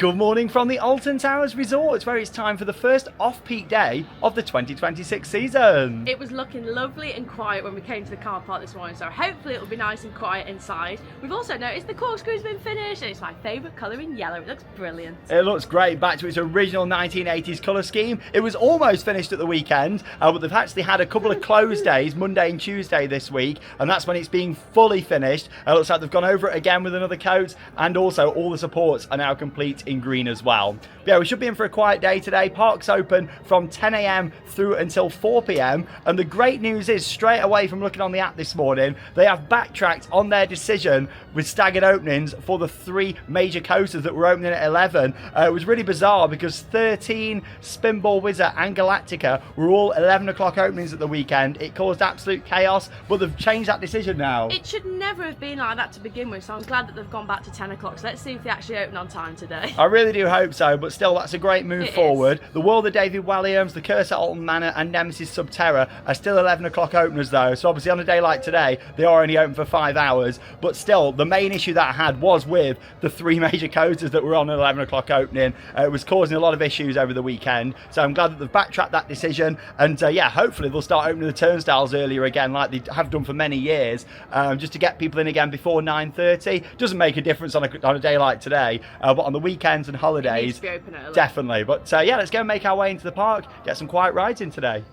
Good morning from the Alton Towers Resort, where it's time for the first off-peak day of the 2026 season. It was looking lovely and quiet when we came to the car park this morning, so hopefully it'll be nice and quiet inside. We've also noticed the corkscrew's been finished, and it's my favourite colour in yellow. It looks brilliant. It looks great, back to its original 1980s colour scheme. It was almost finished at the weekend, but they've actually had a couple of closed days, Monday and Tuesday this week, and that's when it's being fully finished. It looks like they've gone over it again with another coat, and also all the supports are now complete in green as well. But yeah, we should be in for a quiet day today. Park's open from 10 AM through until 4 PM, and the great news is, straight away from looking on the app this morning, they have backtracked on their decision with staggered openings for the 3 major coasters that were opening at 11. It was really bizarre because 13, Spinball Wizard and Galactica were all 11 o'clock openings at the weekend. It caused absolute chaos, but they've changed that decision now. It should never have been like that to begin with, so I'm glad that they've gone back to 10 o'clock. So let's see if they actually open on time today. I really do hope so, but still, that's a great move forward. The World of David Williams, the Curse at Alton Manor and Nemesis Subterra are still 11 o'clock openers though, so obviously on a day like today they are only open for 5 hours, but still the main issue that I had was with the 3 major coasters that were on an 11 o'clock opening. It was causing a lot of issues over the weekend, so I'm glad that they've backtracked that decision, and yeah, hopefully they'll start opening the turnstiles earlier again like they have done for many years, just to get people in again before 9:30. Doesn't make a difference on a day like today, but on the weekends and holidays, it needs to be open at 11. Definitely. But yeah, let's go and make our way into the park, get some quiet rides in today.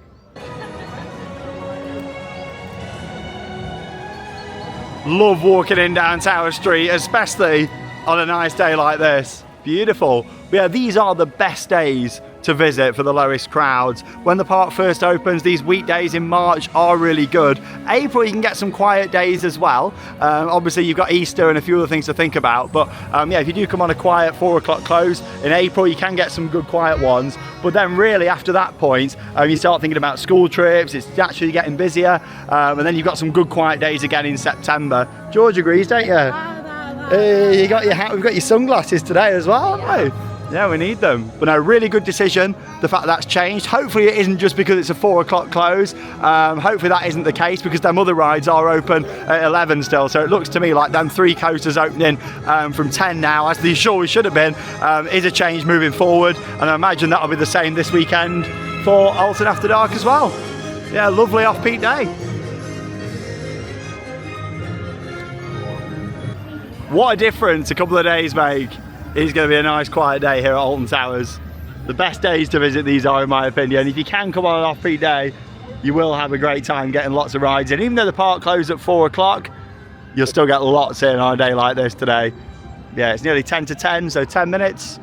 Love walking in down Tower Street, especially on a nice day like this. Beautiful. But yeah, these are the best days to visit for the lowest crowds. When the park first opens, these weekdays in March are really good. April, you can get some quiet days as well. Obviously you've got Easter and a few other things to think about, but yeah, if you do come on a quiet 4 o'clock close in April, you can get some good quiet ones. But then really after that point, you start thinking about school trips, it's actually getting busier, and then you've got some good quiet days again in September. George agrees, don't you? Hey, you got your hat, we've got your sunglasses today as well, haven't we? Yeah, we need them. But no, really good decision, the fact that that's changed. Hopefully it isn't just because it's a 4 o'clock close. Hopefully that isn't the case, because them other rides are open at 11 still. So it looks to me like them 3 coasters opening from 10 now, as they surely should have been, is a change moving forward. And I imagine that'll be the same this weekend for Alton After Dark as well. Yeah, lovely off-peak day. What a difference a couple of days make. It's going to be a nice quiet day here at Alton Towers. The best days to visit these are, in my opinion. If you can come on an off-peak day, you will have a great time getting lots of rides in. Even though the park closed at 4 o'clock, you'll still get lots in on a day like this today. Yeah, it's nearly 10 to 10, so 10 minutes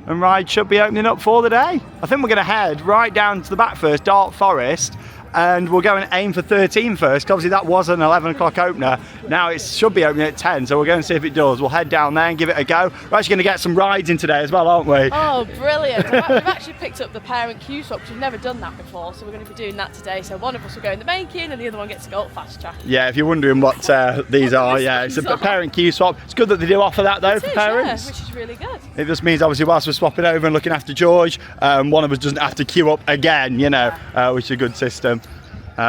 and rides should be opening up for the day. I think we're going to head right down to the back first, Dark Forest, and we'll go and aim for 13 first, because obviously that was an 11 o'clock opener. Now it should be opening at 10, so we'll go and see if it does. We'll head down there and give it a go. We're actually going to get some rides in today as well, aren't we? Oh, brilliant. We've actually picked up the parent queue swap, because we've never done that before, so we're going to be doing that today. So one of us will go in the main queue and the other one gets to go up fast track. Yeah, if you're wondering what these are, yeah, it's a parent queue swap. It's good that they do offer that though for parents. Yeah, which is really good. It just means obviously whilst we're swapping over and looking after George, one of us doesn't have to queue up again, you know, which is a good system.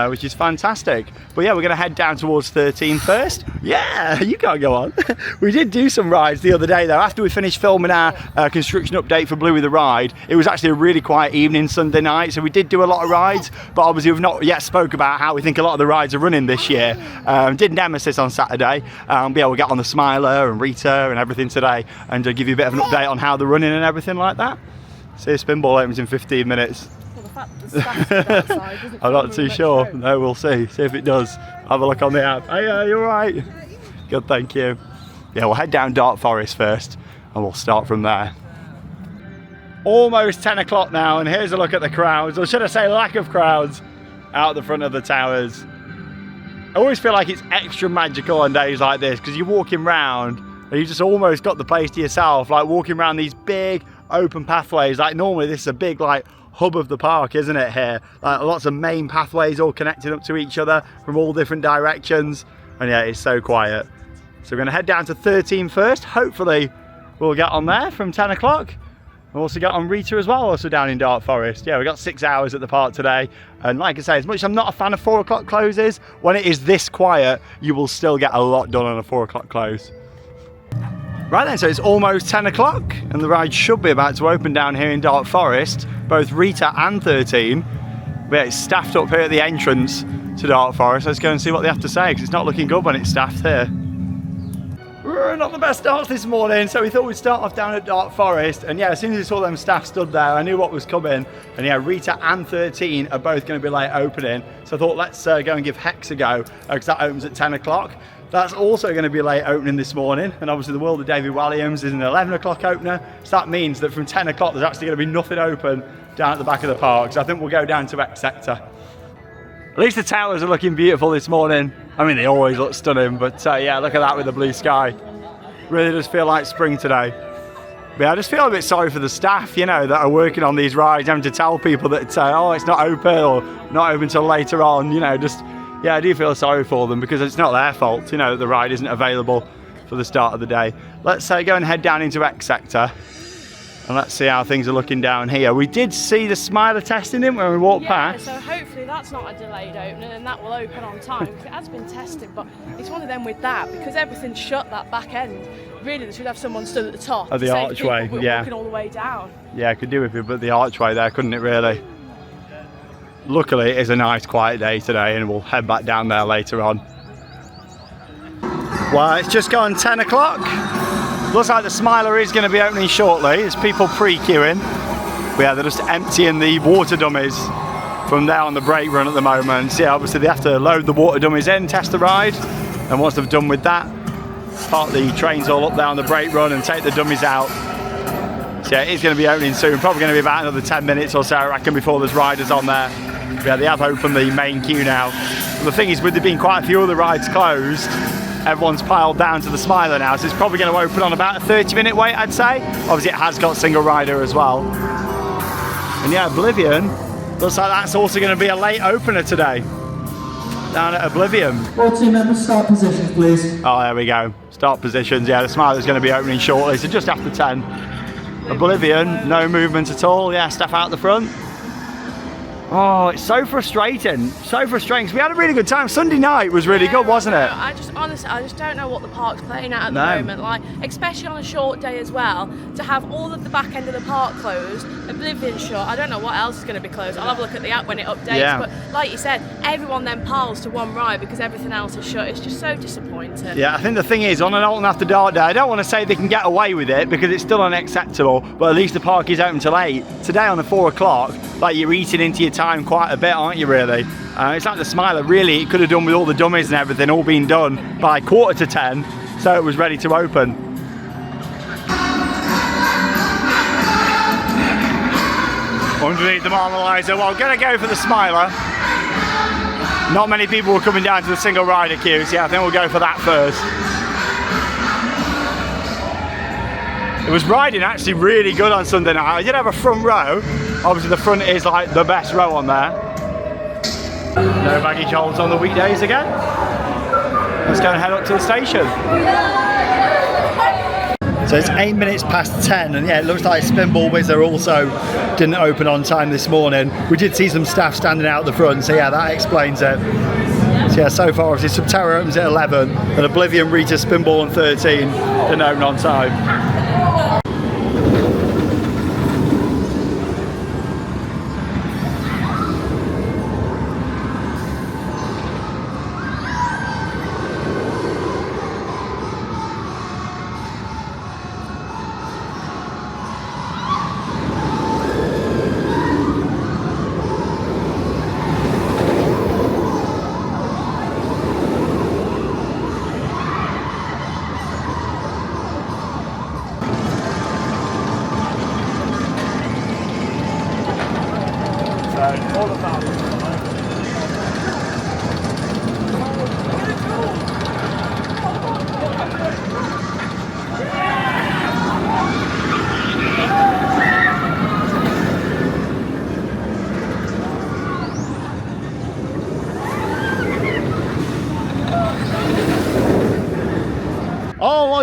Which is fantastic. But yeah, we're going to head down towards 13 first. Yeah, you can't go on. We did do some rides the other day though. After we finished filming our construction update for Bluey the Ride, it was actually a really quiet evening Sunday night, so we did do a lot of rides, but obviously we've not yet spoke about how we think a lot of the rides are running this year. Did Nemesis on Saturday, but yeah, we'll get on the Smiler and Rita and everything today, and give you a bit of an update on how they're running and everything like that. See if Spinball opens in 15 minutes. I'm not too sure. No, we'll see. See if it does. Have a look on the app. Hey, you alright? Good, thank you. Yeah, we'll head down Dark Forest first and we'll start from there. Almost 10 o'clock now, and here's a look at the crowds, or should I say lack of crowds, out the front of the towers. I always feel like it's extra magical on days like this, because you're walking round and you just almost got the place to yourself, like walking around these big open pathways. Like normally this is a big like hub of the park, isn't it, here? Lots of main pathways all connected up to each other from all different directions, and yeah, it's so quiet. So we're going to head down to 13 first. Hopefully we'll get on there from 10 o'clock. We'll also get on Rita as well, also down in Dark Forest. Yeah, we got 6 hours at the park today, and like I say, as much as I'm not a fan of 4 o'clock closes, when it is this quiet, you will still get a lot done on a 4 o'clock close. Right then, so it's almost 10 o'clock and the ride should be about to open down here in Dark Forest. Both Rita and 13. But it's staffed up here at the entrance to Dark Forest. Let's go and see what they have to say, because it's not looking good when it's staffed here. Not the best starts this morning, so we thought we'd start off down at Dark Forest. And yeah, as soon as I saw them staff stood there, I knew what was coming. And yeah, Rita and 13 are both going to be late opening. So I thought, let's go and give Hex a go, because that opens at 10 o'clock. That's also going to be late opening this morning. And obviously the World of David Walliams is an 11 o'clock opener. So that means that from 10 o'clock, there's actually going to be nothing open down at the back of the park. So I think we'll go down to X Sector. At least the towers are looking beautiful this morning. I mean, they always look stunning, but yeah, look at that with the blue sky. Really does feel like spring today. But yeah, I just feel a bit sorry for the staff, you know, that are working on these rides, having to tell people that, oh, it's not open or not open until later on, you know, just, yeah, I do feel sorry for them because it's not their fault, you know, that the ride isn't available for the start of the day. Let's go and head down into X Sector. And let's see how things are looking down here. We did see the Smiler testing in when we walked past. So hopefully that's not a delayed opening and that will open on time. It has been tested, but it's one of them with that, because everything's shut that back end. Really, they should have someone stood at the top. At the archway, yeah. Walking all the way down. Yeah, could do with it, but the archway there, couldn't it really? Luckily, it is a nice quiet day today and we'll head back down there later on. Well, it's just gone 10 o'clock. Looks like the Smiler is going to be opening shortly. There's people pre-queuing. But yeah, they're just emptying the water dummies from there on the brake run at the moment. So yeah, obviously they have to load the water dummies in, test the ride. And once they've done with that, park the trains all up there on the brake run and take the dummies out. So yeah, it is going to be opening soon. Probably going to be about another 10 minutes or so, I reckon, before there's riders on there. But yeah, they have opened the main queue now. But the thing is, with there being quite a few other rides closed, everyone's piled down to the Smiler now, so it's probably going to open on about a 30-minute wait, I'd say. Obviously, it has got single rider as well. And yeah, Oblivion, looks like that's also going to be a late opener today. Down at Oblivion. All team members, start positions, please. Oh, there we go. Start positions. Yeah, the Smiler's going to be opening shortly, so just after 10. Oblivion, no movement at all. Yeah, staff out the front. Oh, it's so frustrating. So frustrating, because we had a really good time. Sunday night was really good, wasn't it? I just don't know what the park's playing at the moment. Like, especially on a short day as well, to have all of the back end of the park closed, Oblivion shut. I don't know what else is going to be closed. I'll have a look at the app when it updates. Yeah. But like you said, everyone then piles to one ride because everything else is shut. It's just so disappointing. Yeah, I think the thing is, on an Alton After Dark day, I don't want to say they can get away with it because it's still unacceptable, but at least the park is open till 8. Today on the 4 o'clock, like, you're eating into your time quite a bit, aren't you, really? It's like the Smiler, really, it could have done with all the dummies and everything all being done by 10:15, so it was ready to open. Underneath the Marmalizer, well, gonna go for the Smiler. Not many people were coming down to the single rider queue, so yeah, I think we'll go for that first. It was riding actually really good on Sunday night. I did have a front row. Obviously the front is like the best row on there. No baggage holds on the weekdays again. Let's go and head up to the station. So it's 8 minutes past 10 and yeah, it looks like Spinball Whizzer also didn't open on time this morning. We did see some staff standing out the front, so yeah, that explains it. So yeah, so far obviously Subterra opens at 11 and Oblivion, Rita, Spinball and 13 didn't open on time.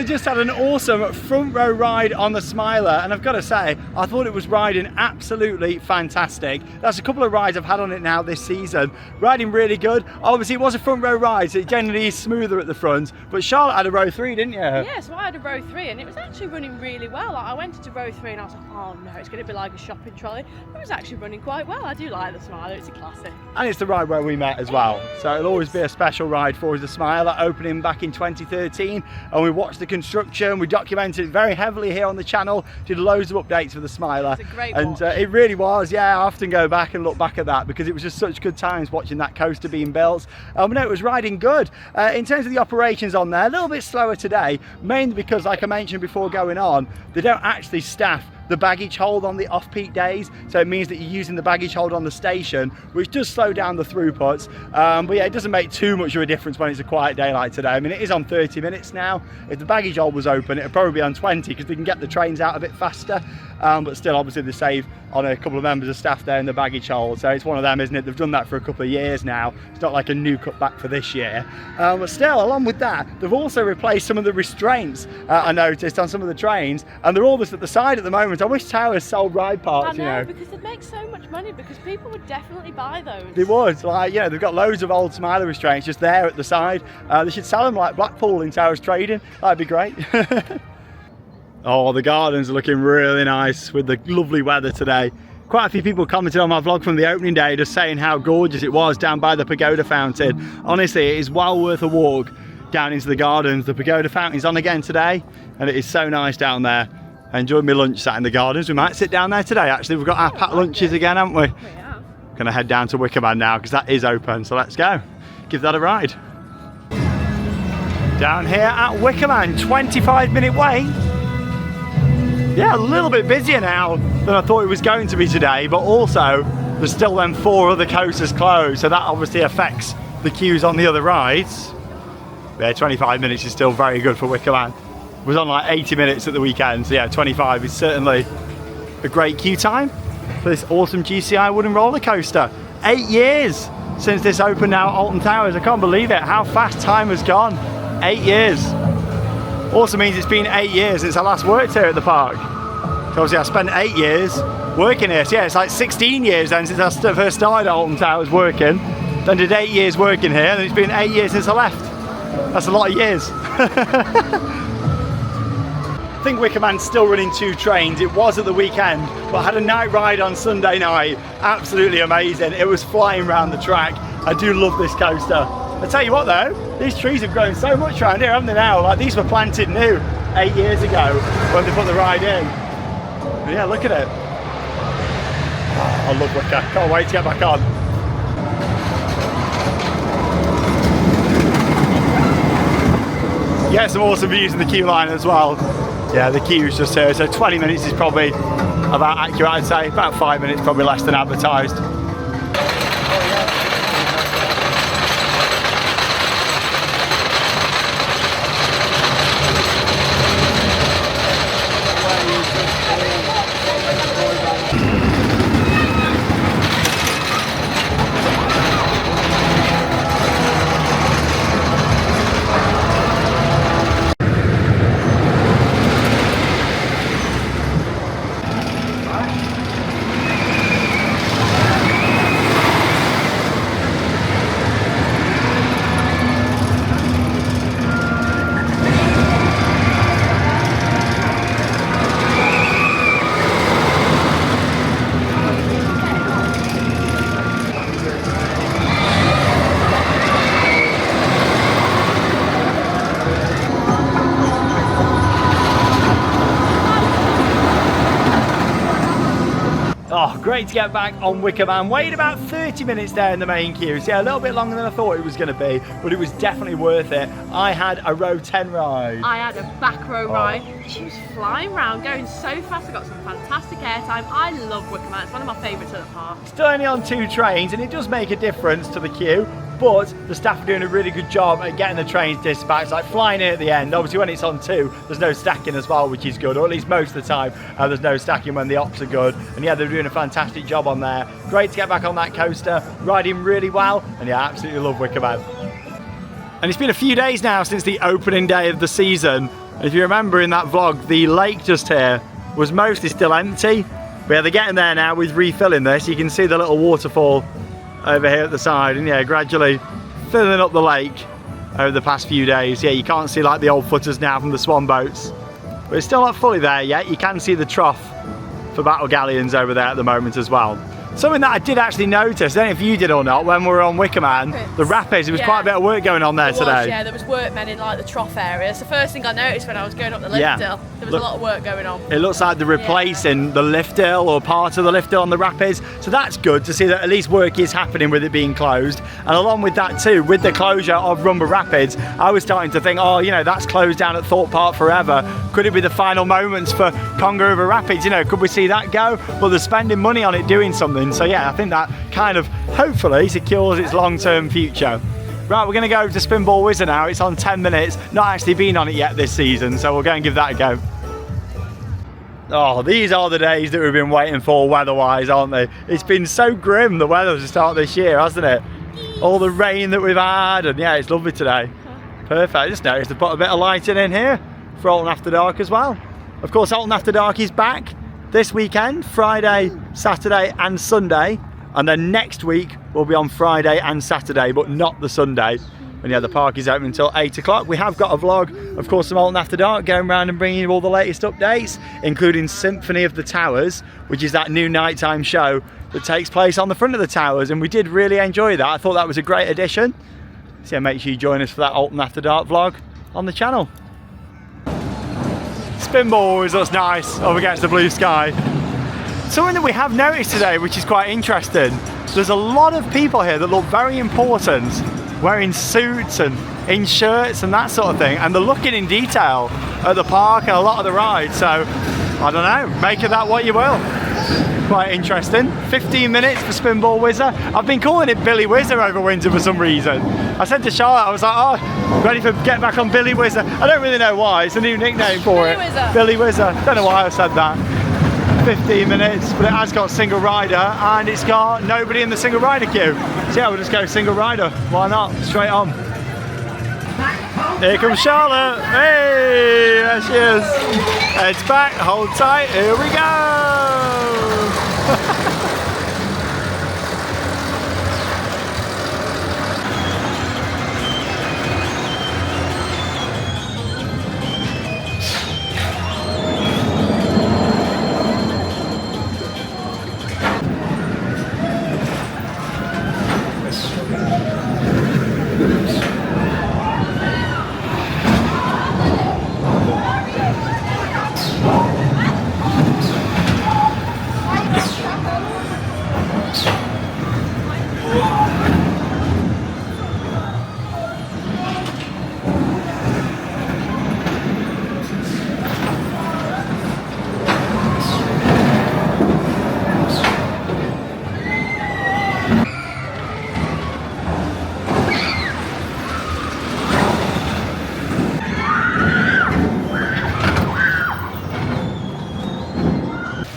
just had an awesome front row ride on the Smiler, and I've got to say, I thought it was riding absolutely fantastic. That's a couple of rides I've had on it now this season. Riding really good. Obviously it was a front row ride, so it generally is smoother at the front, but Charlotte had a row 3, didn't you? Yeah, so I had a row 3 and it was actually running really well. Like, I went into row 3 and I was like, oh no, it's going to be like a shopping trolley. It was actually running quite well. I do like the Smiler, it's a classic. And it's the ride where we met as well, so it'll always be a special ride for us. The Smiler opening back in 2013, and we watched the construction, we documented it very heavily here on the channel, did loads of updates for the Smiler. It's a great and watch. It really was, yeah. I often go back and look back at that because it was just such good times watching that coaster being built. No, it was riding good. In terms of the operations on there, a little bit slower today, mainly because, like I mentioned before going on, they don't actually staff the baggage hold on the off-peak days, so it means that you're using the baggage hold on the station, which does slow down the throughputs, but yeah, it doesn't make too much of a difference when it's a quiet day like today. I mean, it is on 30 minutes now. If the baggage hold was open, it'd probably be on 20 because they can get the trains out a bit faster, but still obviously they save on a couple of members of staff there in the baggage hold, so it's one of them, isn't it? They've done that for a couple of years now. It's not like a new cutback for this year, but still, along with that, they've also replaced some of the restraints I noticed on some of the trains, and they're all just at the side at the moment. I wish Towers sold ride parts, I know, you know. because they'd make so much money, because people would definitely buy those. They would, like, yeah, they've got loads of old Smiler restraints just there at the side. They should sell them like Blackpool in Towers Trading. That'd be great. Oh, the gardens are looking really nice with the lovely weather today. Quite a few people commented on my vlog from the opening day just saying how gorgeous it was down by the pagoda fountain. Honestly, it is well worth a walk down into the gardens. The pagoda fountain's on again today, and it is so nice down there. I enjoyed my lunch sat in the gardens. We might sit down there today actually. We've got our packed lunches again, haven't we? Yeah. Gonna head down to Wicker Man now because that is open, so let's go. Give that a ride. Down here at Wicker Man, 25-minute wait. Yeah, a little bit busier now than I thought it was going to be today, but also there's still then 4 other coasters closed, so that obviously affects the queues on the other rides. Yeah, 25 minutes is still very good for Wicker Man. It was on like 80 minutes at the weekend, so yeah, 25 is certainly a great queue time for this awesome GCI wooden roller coaster. 8 years since this opened now at Alton Towers. I can't believe it, how fast time has gone. 8 years. Also means it's been 8 years since I last worked here at the park. So obviously I spent 8 years working here. So yeah, it's like 16 years then since I first started at Alton Towers working. Then did 8 years working here, and it's been 8 years since I left. That's a lot of years. I think Wicker Man's still running 2 trains. It was at the weekend, but I had a night ride on Sunday night. Absolutely amazing. It was flying around the track. I do love this coaster. I tell you what though, these trees have grown so much around here, haven't they now? Like, these were planted new 8 years ago when they put the ride in. But yeah, look at it. Oh, I love Wicker. Can't wait to get back on. Yeah, some awesome views in the queue line as well. Yeah, the queue is just here, so 20 minutes is probably about accurate, I'd say. About 5 minutes, probably less than advertised. Oh, great to get back on Wicker Man. Waited about 30 minutes there in the main queue. So yeah, a little bit longer than I thought it was going to be, but it was definitely worth it. I had a row 10 ride. I had a back row ride. She was flying around, going so fast. I got some fantastic airtime. I love Wicker Man. It's one of my favourites at the park. Still only on 2 trains, and it does make a difference to the queue, but the staff are doing a really good job at getting the trains dispatched, like flying in at the end. Obviously when it's on 2, there's no stacking as well, which is good, or at least most of the time there's no stacking when the ops are good. And yeah, they're doing a fantastic job on there. Great to get back on that coaster, riding really well, and yeah, absolutely love Wicker Man. And it's been a few days now since the opening day of the season, If you remember in that vlog, the lake just here was mostly still empty. But yeah, they're getting there now with refilling this. You can see the little waterfall over here at the side, and yeah, gradually filling up the lake over the past few days. Yeah, you can't see like the old footers now from the swan boats, but it's still not fully there yet. You can see the trough for battle galleons over there at the moment as well. Something that I did actually notice, I don't know if you did or not, when we were on Wicker Man, the rapids, there was quite a bit of work going on there today. Yeah, there was workmen in like the trough area. It's the first thing I noticed when I was going up the lift hill. There was a lot of work going on. It looks like they're replacing the lift hill or part of the lift hill on the rapids. So that's good to see that at least work is happening with it being closed. And along with that too, with the closure of Rumba Rapids, I was starting to think, oh, you know, that's closed down at Thorpe Park forever. Could it be the final moments for Congo River Rapids? You know, could we see that go? But they're spending money on it doing something. So yeah, I think that kind of hopefully secures its long-term future. Right, we're going to go to Spinball Wizard now. It's on 10 minutes. Not actually been on it yet this season, so we'll go and give that a go. Oh, these are the days that we've been waiting for weather-wise, aren't they? It's been so grim, the weather to start this year, hasn't it? All the rain that we've had, and yeah, it's lovely today. Perfect. I just noticed they put a bit of lighting in here for Alton After Dark as well. Of course, Alton After Dark is back this weekend, Friday, Saturday and Sunday. And then next week we'll be on Friday and Saturday, but not the Sunday. And yeah, the park is open until 8 o'clock. We have got a vlog, of course, from Alton After Dark, going around and bringing you all the latest updates, including Symphony of the Towers, which is that new nighttime show that takes place on the front of the towers. And we did really enjoy that. I thought that was a great addition. So yeah, make sure you join us for that Alton After Dark vlog on the channel. Spinball always looks nice up against the blue sky. Something that we have noticed today, which is quite interesting, there's a lot of people here that look very important, wearing suits and in shirts and that sort of thing, and they're looking in detail at the park and a lot of the rides. So I don't know, make of that what you will. Quite interesting. 15 minutes for Spinball Whizzer. I've been calling it Billy Whizzer over winter for some reason. I said to Charlotte, I was like, oh, ready for get back on Billy Whizzer. I don't really know why, it's a new nickname for it. Whizzer. Billy Whizzer. Don't know why I said that. 15 minutes, but it has got single rider and it's got nobody in the single rider queue. So yeah, we'll just go single rider. Why not? Straight on. Here comes Charlotte. Hey, there she is. Heads back, hold tight. Here we go.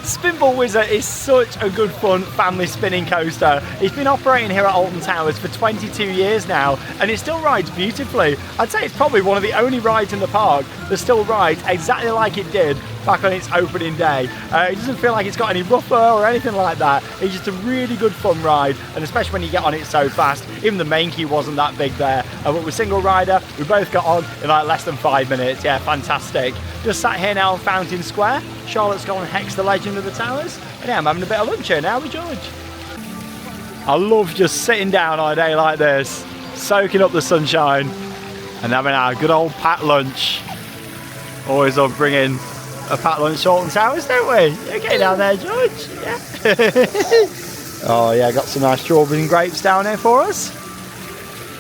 Spinball Whizzer is such a good fun family spinning coaster. It's been operating here at Alton Towers for 22 years now and it still rides beautifully. I'd say it's probably one of the only rides in the park that still rides exactly like it did back on its opening day. It doesn't feel like it's got any rougher or anything like that. It's just a really good fun ride, and especially when you get on it so fast. Even the main queue wasn't that big there, but with single rider we both got on in like less than 5 minutes. Yeah, fantastic. Just sat here now on Fountain Square. Charlotte's gone and Hex the Legend of the Towers, and yeah, I'm having a bit of lunch here now with George. I love just sitting down on a day like this, soaking up the sunshine and having our good old packed lunch. Always love bringing a packed lunch to Alton Towers, don't we? You're getting down there, George. Yeah. Oh yeah, got some nice strawberries and grapes down here for us.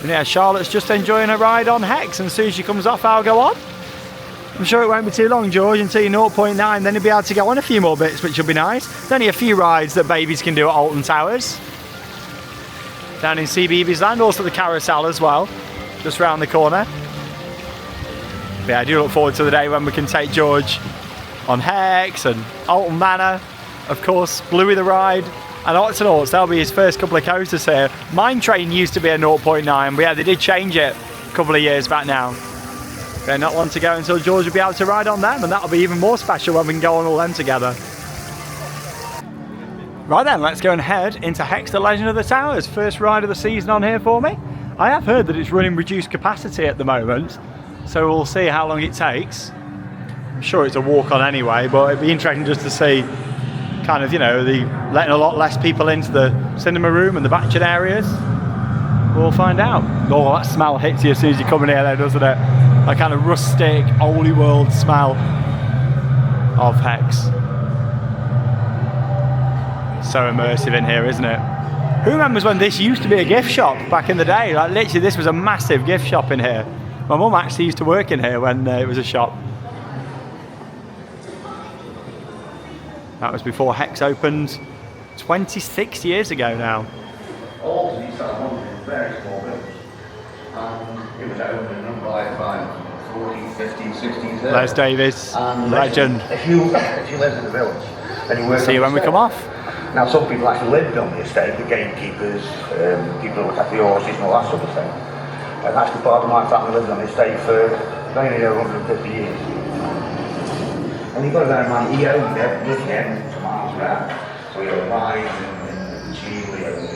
And yeah, Charlotte's just enjoying a ride on Hex, and as soon as she comes off, I'll go on. I'm sure it won't be too long, George, until you're 0.9, then you'll be able to go on a few more bits, which will be nice. There's only a few rides that babies can do at Alton Towers. Down in CBeebies Land, also the carousel as well, just round the corner. But yeah, I do look forward to the day when we can take George on Hex and Alton Manor, of course, Bluey the Ride, and Octonauts. That'll be his first couple of coasters here. Mine Train used to be a 0.9, but yeah, they did change it a couple of years back now. Okay, not long to go until George will be able to ride on them, and that'll be even more special when we can go on all them together. Right then, let's go and head into Hex the Legend of the Towers. First ride of the season on here for me. I have heard that it's running reduced capacity at the moment, so we'll see how long it takes. I'm sure it's a walk on anyway, but it'd be interesting just to see kind of, you know, letting a lot less people into the cinema room and the backchat areas. We'll find out. Oh, that smell hits you as soon as you come in here though, doesn't it? That kind of rustic, oldie world smell of Hex. So immersive in here, isn't it? Who remembers when this used to be a gift shop back in the day? Like literally this was a massive gift shop in here. My mum actually used to work in here when it was a shop. That was before Hex opened 26 years ago now. Alton used to have one very small building. It was open by 40s, 50s, 60s. Les Davis, legend. If you lived in the village and you worked See you when we come off. Now some people actually lived on the estate, the gamekeepers, people who look at the horses and all that sort of thing. And actually part of my family lived on the estate for very nearly 150 years. And you've got to bear in mind, he owned it, literally everything to miles around. So he owned mines and cheese, he owned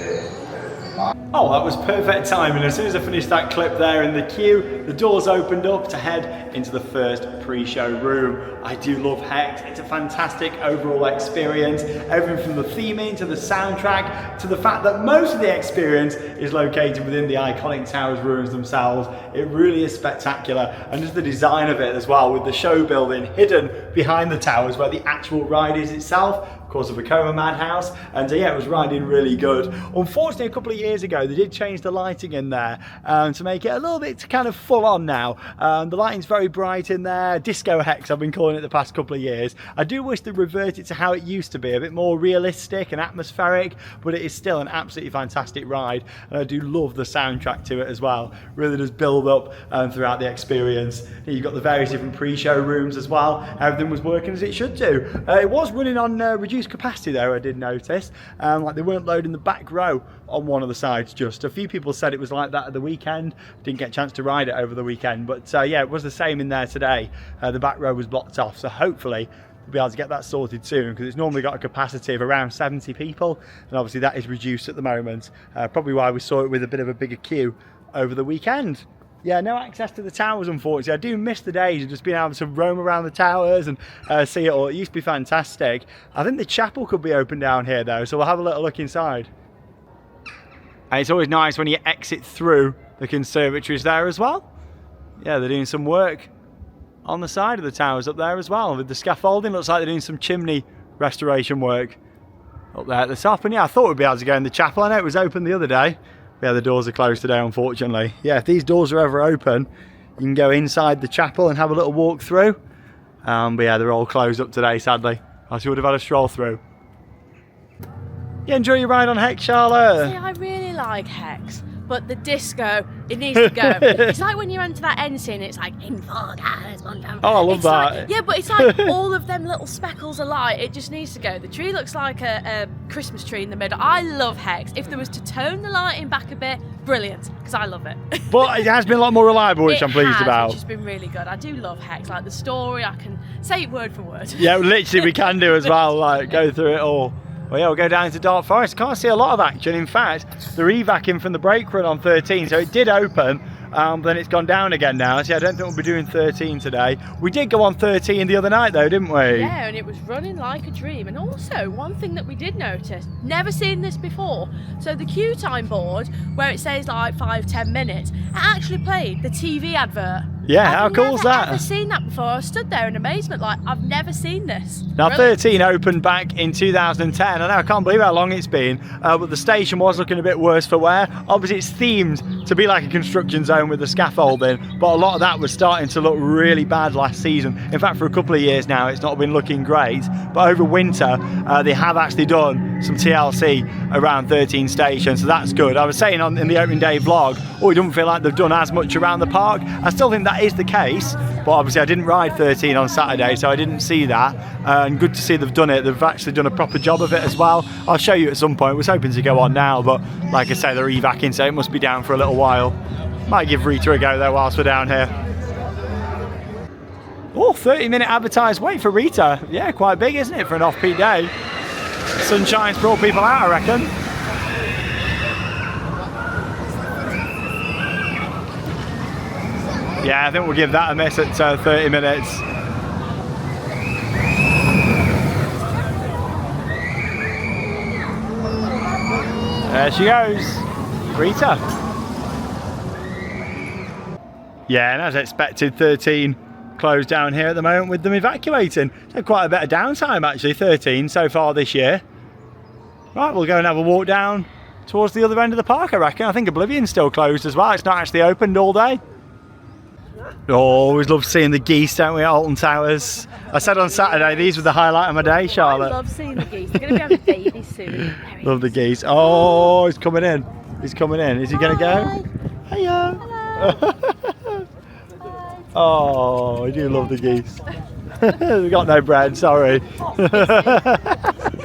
Oh, that was perfect timing. As soon as I finished that clip there in the queue, the doors opened up to head into the first pre-show room. I do love Hex. It's a fantastic overall experience. Everything from the theming to the soundtrack to the fact that most of the experience is located within the iconic Towers ruins themselves. It really is spectacular. And just the design of it as well, with the show building hidden behind the towers where the actual ride is itself. Of course, the Wicker Man Madhouse, and yeah, it was riding really good. Unfortunately, a couple of years ago, they did change the lighting in there to make it a little bit kind of full on now. The lighting's very bright in there. Disco Hex, I've been calling it the past couple of years. I do wish they revert it to how it used to be, a bit more realistic and atmospheric, but it is still an absolutely fantastic ride, and I do love the soundtrack to it as well. Really does build up throughout the experience. You've got the various different pre-show rooms as well. Everything was working as it should do. It was running on reduced capacity though, I did notice. Like they weren't loading the back row on one of the sides. Just a few people said it was like that at the weekend. Didn't get a chance to ride it over the weekend, but yeah, it was the same in there today. The back row was blocked off, so hopefully we'll be able to get that sorted soon, because it's normally got a capacity of around 70 people, and obviously that is reduced at the moment. Probably why we saw it with a bit of a bigger queue over the weekend. Yeah, no access to the towers, unfortunately. I do miss the days of just being able to roam around the towers and see it all. It used to be fantastic. I think the chapel could be open down here though, so we'll have a little look inside. And it's always nice when you exit through the conservatories there as well. Yeah, they're doing some work on the side of the towers up there as well. With the scaffolding, looks like they're doing some chimney restoration work up there at the top. And yeah, I thought we'd be able to go in the chapel. I know it was open the other day. Yeah, the doors are closed today, unfortunately. Yeah, if these doors are ever open, you can go inside the chapel and have a little walk through. But yeah, they're all closed up today, sadly. Else you would have had a stroll through. Yeah, enjoy your ride on Hex, Charlotte. See, I really like Hex, but the disco, it needs to go. It's like when you enter that end scene, it's like, in 4 hours, 1 time. Oh, I love it's that. Like, yeah, but it's like all of them little speckles of light, it just needs to go. The tree looks like a Christmas tree in the middle. I love Hex. If there was to tone the lighting back a bit, brilliant, because I love it. But it has been a lot more reliable, which I'm pleased about. Which has been really good. I do love Hex. Like the story, I can say it word for word. Yeah, literally we can do as well, like go through it all. Well, yeah, we'll go down to Dark Forest. Can't see a lot of action. In fact, they're evacing from the break run on 13, so it did open, but then it's gone down again now. So I don't think we'll be doing 13 today. We did go on 13 the other night though, didn't we? Yeah, and it was running like a dream. And also, one thing that we did notice, never seen this before. So the queue time board, where it says like 5-10 minutes, it actually played the TV advert. Yeah, how cool is that? I've never seen that before. I stood there in amazement, like, I've never seen this. Now, Brilliant. 13 opened back in 2010. I know, I can't believe how long it's been, but the station was looking a bit worse for wear. Obviously, it's themed to be like a construction zone with the scaffolding, but a lot of that was starting to look really bad last season. In fact, for a couple of years now, it's not been looking great, but over winter, they have actually done some TLC around 13 stations, so that's good. I was saying in the opening day vlog, it doesn't feel like they've done as much around the park. I still think that is the case, but obviously I didn't ride 13 on Saturday, so I didn't see that, and good to see they've done it. They've actually done a proper job of it as well. I'll show you at some point. I was hoping to go on now, but like I say, they're evacing, so it must be down for a little while. Might give Rita a go though whilst we're down here. Oh, 30-minute advertised wait for Rita. Yeah, quite big, isn't it, for an off-peak day? Sunshine's brought people out, I reckon. Yeah, I think we'll give that a miss at 30 minutes. There she goes, Rita. Yeah, and as expected, 13 closed down here at the moment with them evacuating. So quite a bit of downtime actually, 13 so far this year. Right, we'll go and have a walk down towards the other end of the park, I reckon. I think Oblivion's still closed as well. It's not actually opened all day. Oh, always love seeing the geese, don't we, at Alton Towers? I said on Saturday, these were the highlight of my day, Charlotte. I love seeing the geese. They're going to be having babies soon. Love the geese. Oh, he's coming in. He's coming in. Is he going to go? Hiya. Hello. Oh, I do love the geese. We've got no bread, sorry.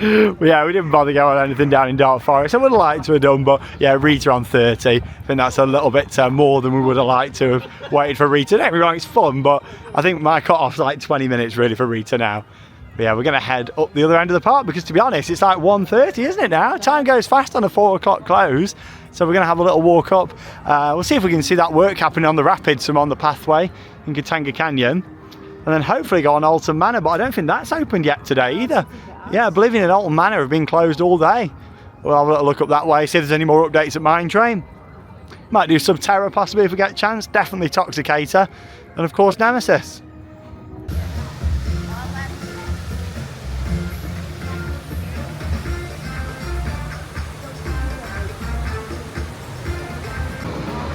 Yeah, we didn't bother going on anything down in Dark Forest. I would have liked to have done, but yeah, Rita on 30. I think that's a little bit more than we would have liked to have waited for Rita. Don't get me wrong, it's fun, but I think my cut-off's like 20 minutes really for Rita now. But yeah, we're going to head up the other end of the park because, to be honest, it's like 1:30, isn't it now? Time goes fast on a 4 o'clock close. So we're going to have a little walk up. We'll see if we can see that work happening on the rapids from on the pathway in Katanga Canyon. And then hopefully go on Alton Manor, but I don't think that's opened yet today either. Yeah, Oblivion and Alton Manor have been closed all day. We'll have a little look up that way, see if there's any more updates at Mine Train. Might do Subterra possibly if we get a chance. Definitely Toxicator. And of course Nemesis.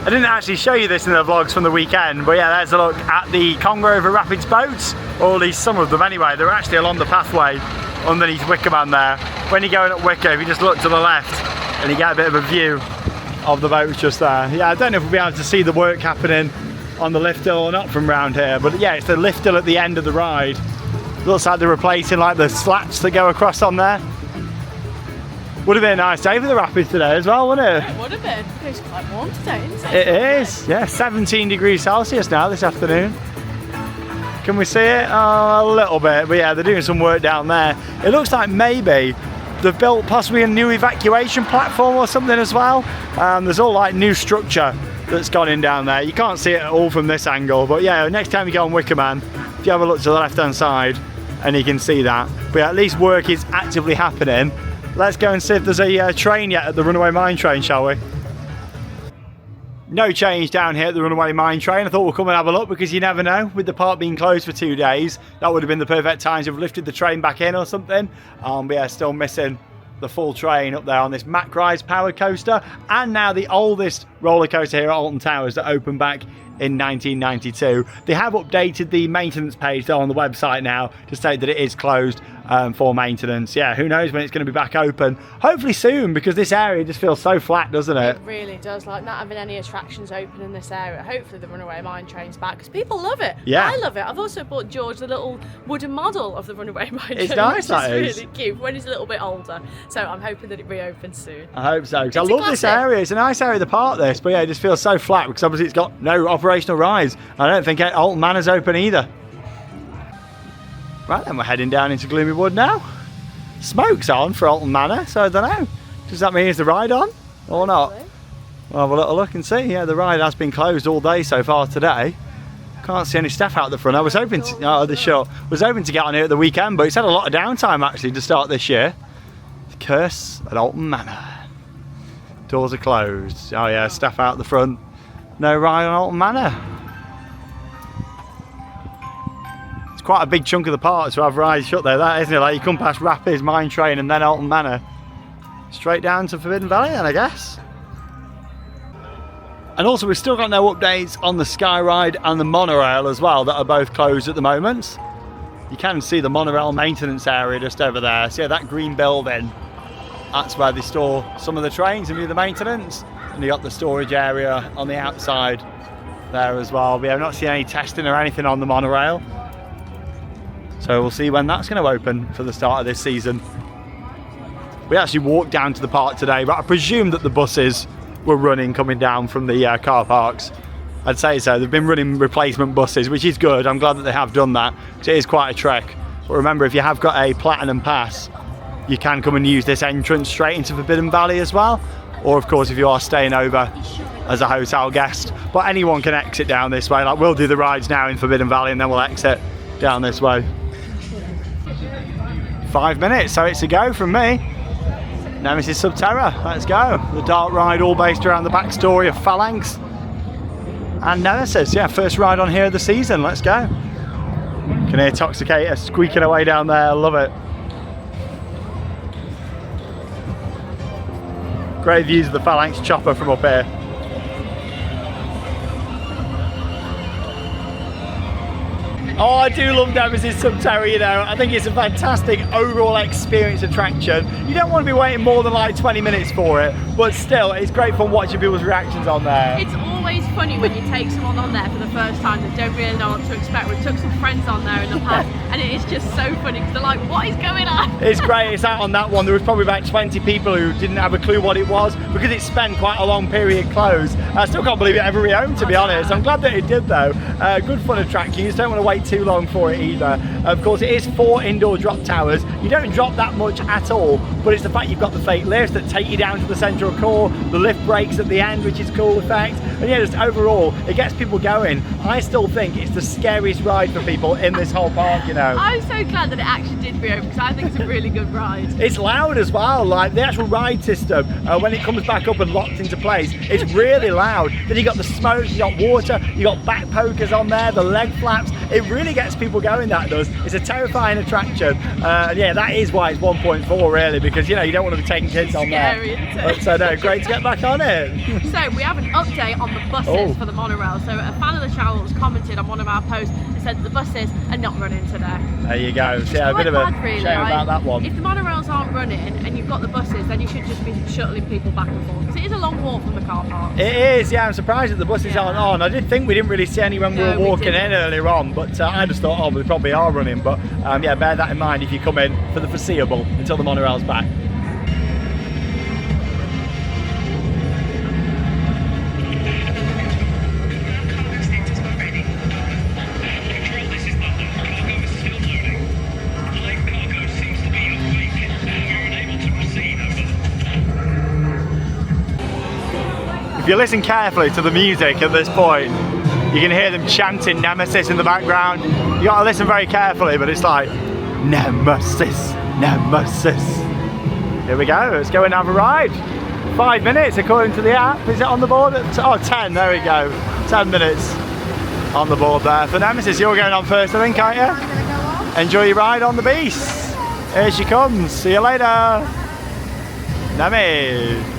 I didn't actually show you this in the vlogs from the weekend, but yeah, there's a look at the Congo River Rapids boats, or at least some of them anyway. They're actually along the pathway underneath Wicker Man there. When you're going up Wicker, if you just look to the left and you get a bit of a view of the boats just there. Yeah, I don't know if we'll be able to see the work happening on the lift hill or not from around here, but yeah, it's the lift hill at the end of the ride. Looks like they're replacing like the slats that go across on there. Would have been a nice day for the rapids today as well, wouldn't it? It would have been. It's quite warm today, isn't It it? is, yeah, 17 degrees Celsius now this afternoon. Can we see it? Oh, a little bit, but yeah, they're doing some work down there. It looks like maybe they've built possibly a new evacuation platform or something as well. There's all like new structure that's gone in down there. You can't see it at all from this angle, but yeah, next time you go on Wicker Man, if you have a look to the left hand side and you can see that. But yeah, at least work is actively happening. Let's go and see if there's a train yet at the Runaway Mine Train, shall we? No change down here at the Runaway Mine Train. I thought we'll come and have a look because you never know. With the park being closed for 2 days, that would have been the perfect time to have lifted the train back in or something. But yeah, still missing the full train up there on this Macrise powered coaster. And now the oldest roller coaster here at Alton Towers that opened back in 1992. They have updated the maintenance page though on the website now to state that it is closed for maintenance. Yeah, who knows when it's going to be back open. Hopefully soon, because this area just feels so flat, doesn't it? It really does, like not having any attractions open in this area. Hopefully the Runaway Mine Train's back because people love it. Yeah, I love it. I've also bought George the little wooden model of the Runaway Mine Train. It's nice, that is. Really cute when he's a little bit older. So I'm hoping that it reopens soon. I hope so, because I love this area. It's a nice area of the park, this, but yeah, it just feels so flat because obviously it's got no operational rides. I don't think Alton Manor's open either. Right then, we're heading down into Gloomy Wood now. Smoke's on for Alton Manor, so I don't know. Does that mean is the ride on or not? We'll have a little look and see. Yeah, the ride has been closed all day so far today. Can't see any staff out the front. I was hoping to, was hoping to get on here at the weekend, but it's had a lot of downtime actually to start this year. The curse at Alton Manor. Doors are closed. Oh yeah, staff out the front. No ride on Alton Manor. Quite a big chunk of the park to have rides shut there, that isn't it? Like you come past Rapids, Mine Train and then Alton Manor. Straight down to Forbidden Valley then, I guess. And also we've still got no updates on the Sky Ride and the monorail as well, that are both closed at the moment. You can see the monorail maintenance area just over there. So yeah, that green building, that's where they store some of the trains and do the maintenance. And you got the storage area on the outside there as well. But yeah, I've not seen any testing or anything on the monorail. So we'll see when that's going to open for the start of this season. We actually walked down to the park today, but I presume that the buses were running coming down from the car parks. I'd say so. They've been running replacement buses, which is good. I'm glad that they have done that, because it is quite a trek. But remember, if you have got a Platinum Pass, you can come and use this entrance straight into Forbidden Valley as well. Or of course, if you are staying over as a hotel guest. But anyone can exit down this way. Like, we'll do the rides now in Forbidden Valley and then we'll exit down this way. 5 minutes, so it's a go from me. Nemesis Subterra, let's go. The dark ride all based around the backstory of Phalanx and Nemesis. Yeah, first ride on here of the season, let's go. Can hear Toxicator squeaking away down there, I love it. Great views of the Phalanx chopper from up here. Oh, I do love Nemesis Subterra, you know. I think it's a fantastic overall experience attraction. You don't want to be waiting more than like 20 minutes for it, but still, it's great fun watching people's reactions on there. It's always funny when you take someone on there for the first time that don't really know what to expect. We took some friends on there in the past, and it is just so funny because they're like, what is going on? It's great. It's out on that one. There was probably about 20 people who didn't have a clue what it was because it spent quite a long period closed. I still can't believe it ever reopened, to be honest. I'm glad that it did though. Good fun attraction. You just don't want to wait too long for it either. Of course, it is 4 indoor drop towers. You don't drop that much at all, but it's the fact you've got the fake lifts that take you down to the central core, the lift breaks at the end, which is a cool effect. And yeah, just overall, it gets people going. I still think it's the scariest ride for people in this whole park, you know. I'm so glad that it actually did reopen because I think it's a really good ride. It's loud as well, like the actual ride system, when it comes back up and locked into place, it's really loud. Then you got the smoke, you got water, you got back pokers on there, the leg flaps. It really gets people going, that does. It's a terrifying attraction. And yeah, that is why it's 1.4 really, because you know, you don't want to be taking kids on there. But no, great to get back on it. So we have an update on the buses for the monorail. So a fan of the channel has commented on one of our posts and said that the buses are not running today. There you go. So, yeah, a bit of a really, shame about that one. If the monorails aren't running and you've got the buses, then you should just be shuttling people back and forth because it is a long walk from the car park. It is, yeah. I'm surprised that the buses aren't on. I did think we didn't really see any when we were walking in earlier on, but I just thought, oh, they probably are running. But yeah, bear that in mind if you come in for the foreseeable until the monorail's back. If you listen carefully to the music at this point, you can hear them chanting Nemesis in the background. You gotta listen very carefully, but it's like, Nemesis, Nemesis. Here we go, let's go and have a ride. 5 minutes according to the app. Is it on the board? Oh, 10, there we go. 10 minutes on the board there for Nemesis. You're going on first, I think, aren't you? I'm gonna go on. Enjoy your ride on the beast. Here she comes, see you later. Nemi.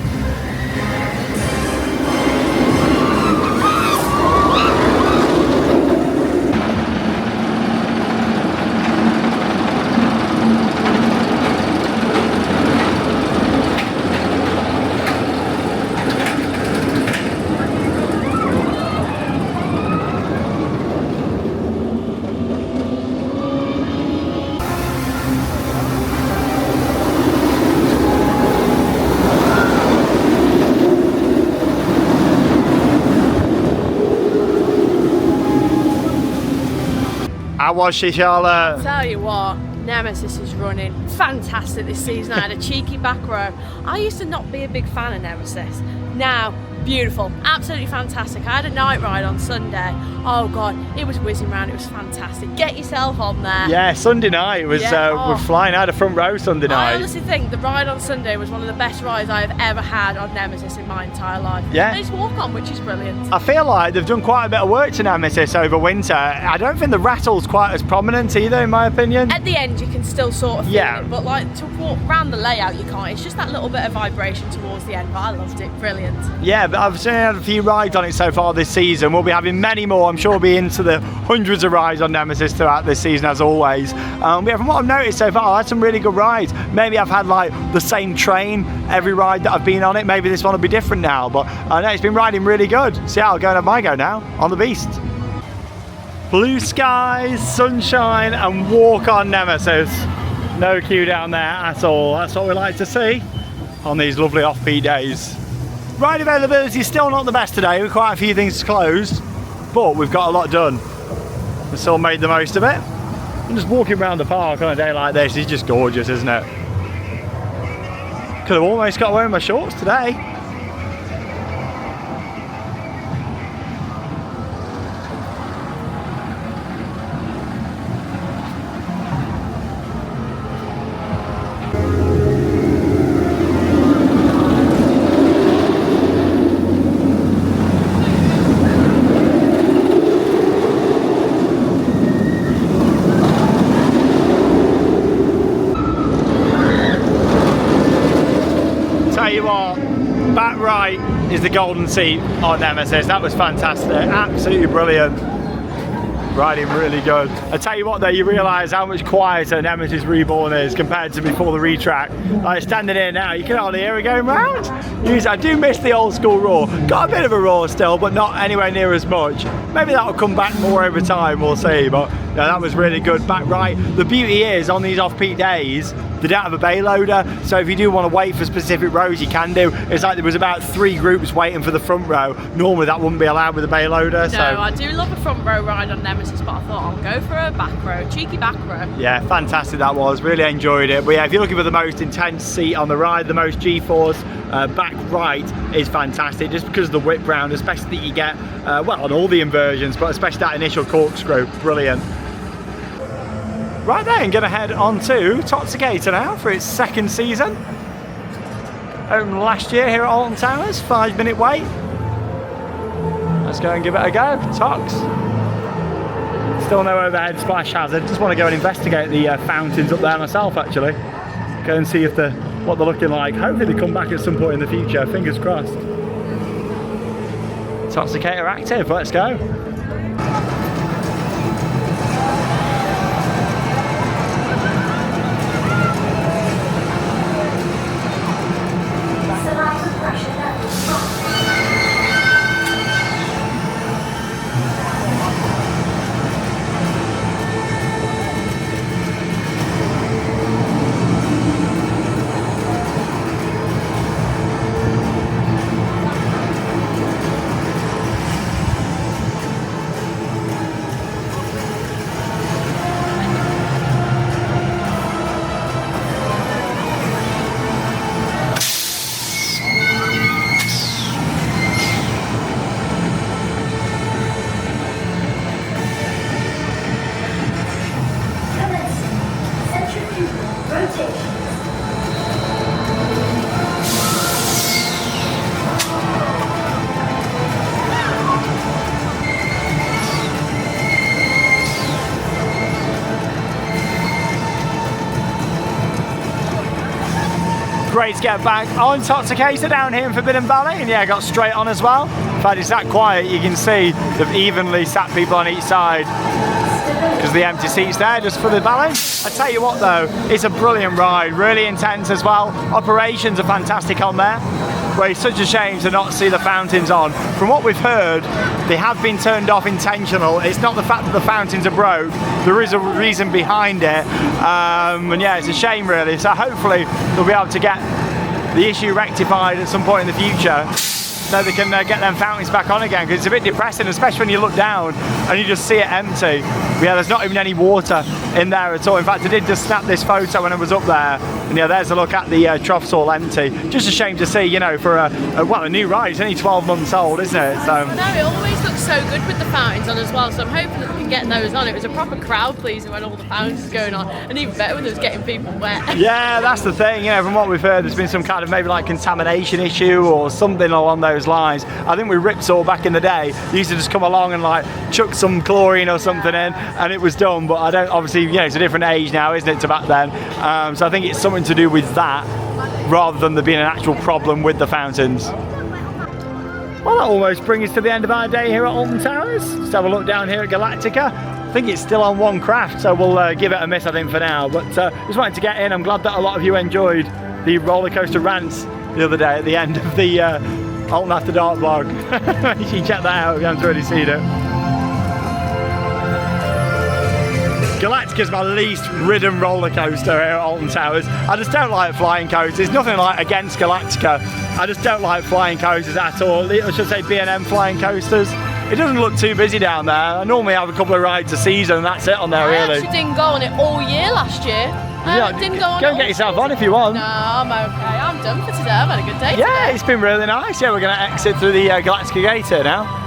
How was she, Charlotte? Tell you what, Nemesis is running fantastic this season. I had a cheeky back row. I used to not be a big fan of Nemesis. Now, beautiful, absolutely fantastic. I had a night ride on Sunday. Oh God, it was whizzing around, it was fantastic. Get yourself on there. Yeah, Sunday night was, we're flying. I had a front row Sunday night. I honestly think the ride on Sunday was one of the best rides I have ever had on Nemesis in my entire life. Yeah. And it's walk on, which is brilliant. I feel like they've done quite a bit of work to Nemesis over winter. I don't think the rattle's quite as prominent either, in my opinion. At the end, you can still sort of feel it, but like to walk around the layout, you can't. It's just that little bit of vibration towards the end, but I loved it, brilliant. Yeah, but I've certainly had a few rides on it so far this season. We'll be having many more. I'm sure we'll be into the hundreds of rides on Nemesis throughout this season, as always. Yeah, from what I've noticed so far, I've had some really good rides. Maybe I've had like the same train every ride that I've been on it. Maybe this one will be different now, but I know it's been riding really good. So yeah, I'll go and have my go now on the beast. Blue skies, sunshine, and walk on Nemesis. No queue down there at all. That's what we like to see on these lovely off-peak days. Ride availability is still not the best today, with quite a few things closed. but we've got a lot done. We still made the most of it. And just walking around the park on a day like this is just gorgeous, isn't it? Could have almost got away with my shorts today. Tell you what, back right is the golden seat on Nemesis. That was fantastic, absolutely brilliant. Riding really good. I tell you what though, you realise how much quieter Nemesis Reborn is compared to before the retrack. Like standing here now, you can hardly hear it going round. I do miss the old school roar. Got a bit of a roar still, but not anywhere near as much. Maybe that'll come back more over time, we'll see. But yeah, that was really good. Back right. The beauty is on these off-peak days, they don't have a bay loader, so if you do want to wait for specific rows, you can do. It's like there was about 3 groups waiting for the front row. Normally that wouldn't be allowed with a bay loader. No, so I do love a front row ride on Nemesis, but I thought I'll go for a back row, cheeky back row. yeah, fantastic that was. Really enjoyed it. But yeah, if you're looking for the most intense seat on the ride, the most G-force, back right is fantastic, just because of the whip round, especially that you get, well, on all the inversions, but especially that initial corkscrew, brilliant. Right then, gonna head on to Toxicator now for its 2nd season. Opened last year here at Alton Towers, 5-minute wait. Let's go and give it a go. Tox. Still no overhead splash hazard. Just want to go and investigate the fountains up there myself actually. Go and see if what they're looking like. Hopefully they come back at some point in the future, fingers crossed. Toxicator active, let's go. Great to get back on Toxicator down here in Forbidden Valley, and yeah, got straight on as well. In fact, it's that quiet, you can see they've evenly sat people on each side because the empty seats there just for the balance. I tell you what though, it's a brilliant ride, really intense as well. Operations are fantastic on there, but it's such a shame to not see the fountains on. From what we've heard, they have been turned off intentional. It's not the fact that the fountains are broke, there is a reason behind it. And yeah, it's a shame really. So hopefully they'll be able to get the issue rectified at some point in the future, so they can get them fountains back on again, because it's a bit depressing, especially when you look down and you just see it empty. But yeah, there's not even any water in there at all. In fact, I did just snap this photo when I was up there, and yeah, there's a look at the troughs all empty. Just a shame to see, you know, for a new ride. It's only 12 months old, isn't it? So no, it always looks so good with the fountains on as well, so I'm hoping that we can get those on. It was a proper crowd pleaser when all the fountains was going on, and even better when it was getting people wet. Yeah, that's the thing, you know, from what we've heard, there's been some kind of maybe like contamination issue or something along those lines. I think with Ripsaw back in the day, they used to just come along and like chuck some chlorine or something in and it was done, but I don't, obviously, you know, it's a different age now, isn't it, to back then. So I think it's something to do with that rather than there being an actual problem with the fountains. Well, that almost brings us to the end of our day here at Alton Towers. Let's have a look down here at Galactica. I think it's still on one craft, so we'll give it a miss, I think, for now. But just wanted to get in. I'm glad that a lot of you enjoyed the roller coaster rants the other day at the end of the Alton After Dark vlog. You should check that out if you haven't already seen it. Galactica's my least ridden roller coaster here at Alton Towers. I just don't like flying coasters. Nothing like against Galactica. I just don't like flying coasters at all. I should say B&M flying coasters. it doesn't look too busy down there. I normally have a couple of rides a season and that's it on there, I really. actually didn't go on it all year last year. Didn't go on Go it and get all yourself season. on if you want. No, I'm okay. I'm done for today. I've had a good day Yeah, today. it's been really nice. Yeah, we're going to exit through the Galactica Gate here now.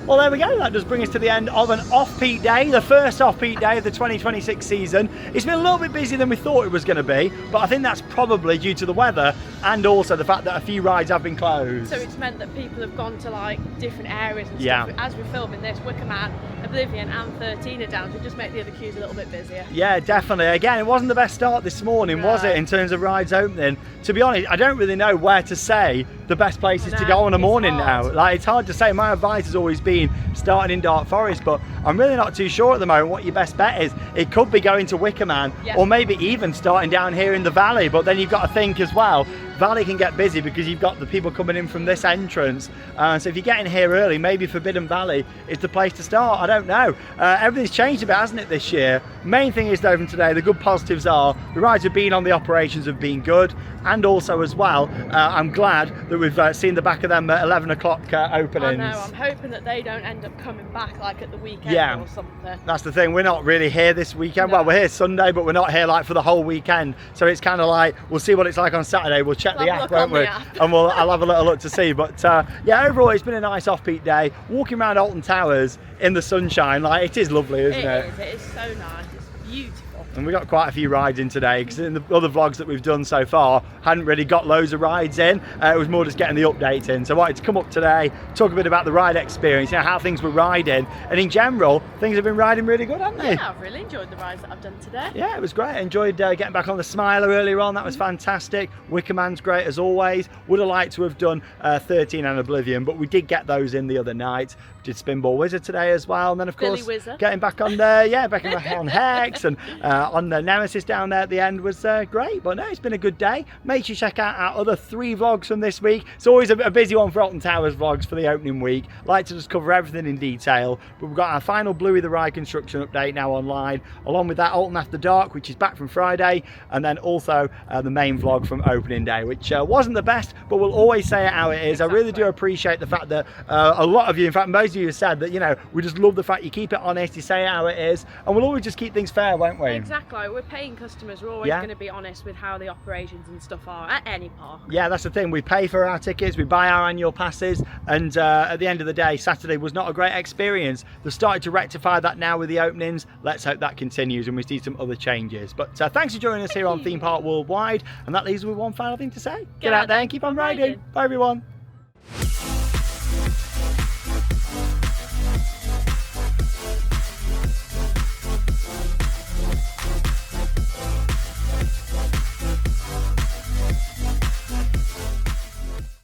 Well, there we go. That does bring us to the end of an off-peak day, the first off-peak day of the 2026 season. It's been a little bit busier than we thought it was going to be, but I think that's probably due to the weather and also the fact that a few rides have been closed. So it's meant that people have gone to like different areas and Yeah. stuff. As we're filming this, Wicker Man, Oblivion and 13 are down, so just make the other queues a little bit busier. Yeah, definitely. Again, it wasn't the best start this morning, was it, in terms of rides opening? To be honest, I don't really know where to say the best places to go on a morning now. Like, it's hard to say. My advice has always been starting in Dark Forest, but I'm really not too sure at the moment what your best bet is. It could be going to Wicker Man, or maybe even starting down here in the Valley, but then you've got to think as well, Valley can get busy because you've got the people coming in from this entrance. So if you're getting here early, maybe Forbidden Valley is the place to start. I don't know. Everything's changed a bit, hasn't it, this year? Main thing is though from today, the good positives are the rides have been on, the operations have been good, and also as well, I'm glad that we've seen the back of them at 11 o'clock openings. I know, I'm hoping that they don't end up coming back like at the weekend or something. That's the thing, we're not really here this weekend. Well, we're here Sunday, but we're not here like for the whole weekend. So it's kind of like, we'll see what it's like on Saturday. We'll check the app, won't we? And I'll have a little look to see. But yeah, overall it's been a nice off-peak day. Walking around Alton Towers in the sunshine, like, it is lovely, isn't it? It is so nice, it's beautiful. And we got quite a few rides in today because in the other vlogs that we've done so far hadn't really got loads of rides in. It was more just getting the updates in. So I wanted to come up today, talk a bit about the ride experience, you know, how things were riding, and in general things have been riding really good, haven't they? Yeah, I've really enjoyed the rides that I've done today. Yeah, it was great. I enjoyed getting back on the Smiler earlier on. That was fantastic. Wicker Man's great as always. Would have liked to have done 13 and Oblivion, but we did get those in the other night. We did Spinball Wizard today as well, and then of course getting back on there, back on Hex and on the Nemesis down there at the end was great. But no, it's been a good day. Make sure you check out our other 3 vlogs from this week. It's always a busy one for Alton Towers vlogs for the opening week. Like to just cover everything in detail, but we've got our final Bluey the Ride construction update now online, along with that Alton After Dark, which is back from Friday, and then also the main vlog from opening day, which wasn't the best, but we'll always say it how it is. I really do appreciate the fact that a lot of you, in fact most of you, have said that, you know, we just love the fact you keep it honest, you say it how it is, and we'll always just keep things fair, won't we? Exactly. We're paying customers, we're always going to be honest with how the operations and stuff are at any park. Yeah, that's the thing, we pay for our tickets, we buy our annual passes, and at the end of the day, Saturday was not a great experience. They've started to rectify that now with the openings. Let's hope that continues and we see some other changes. But thanks for joining us here on Theme Park Worldwide, and that leaves us with one final thing to say. Get out there and keep on riding. Bye everyone.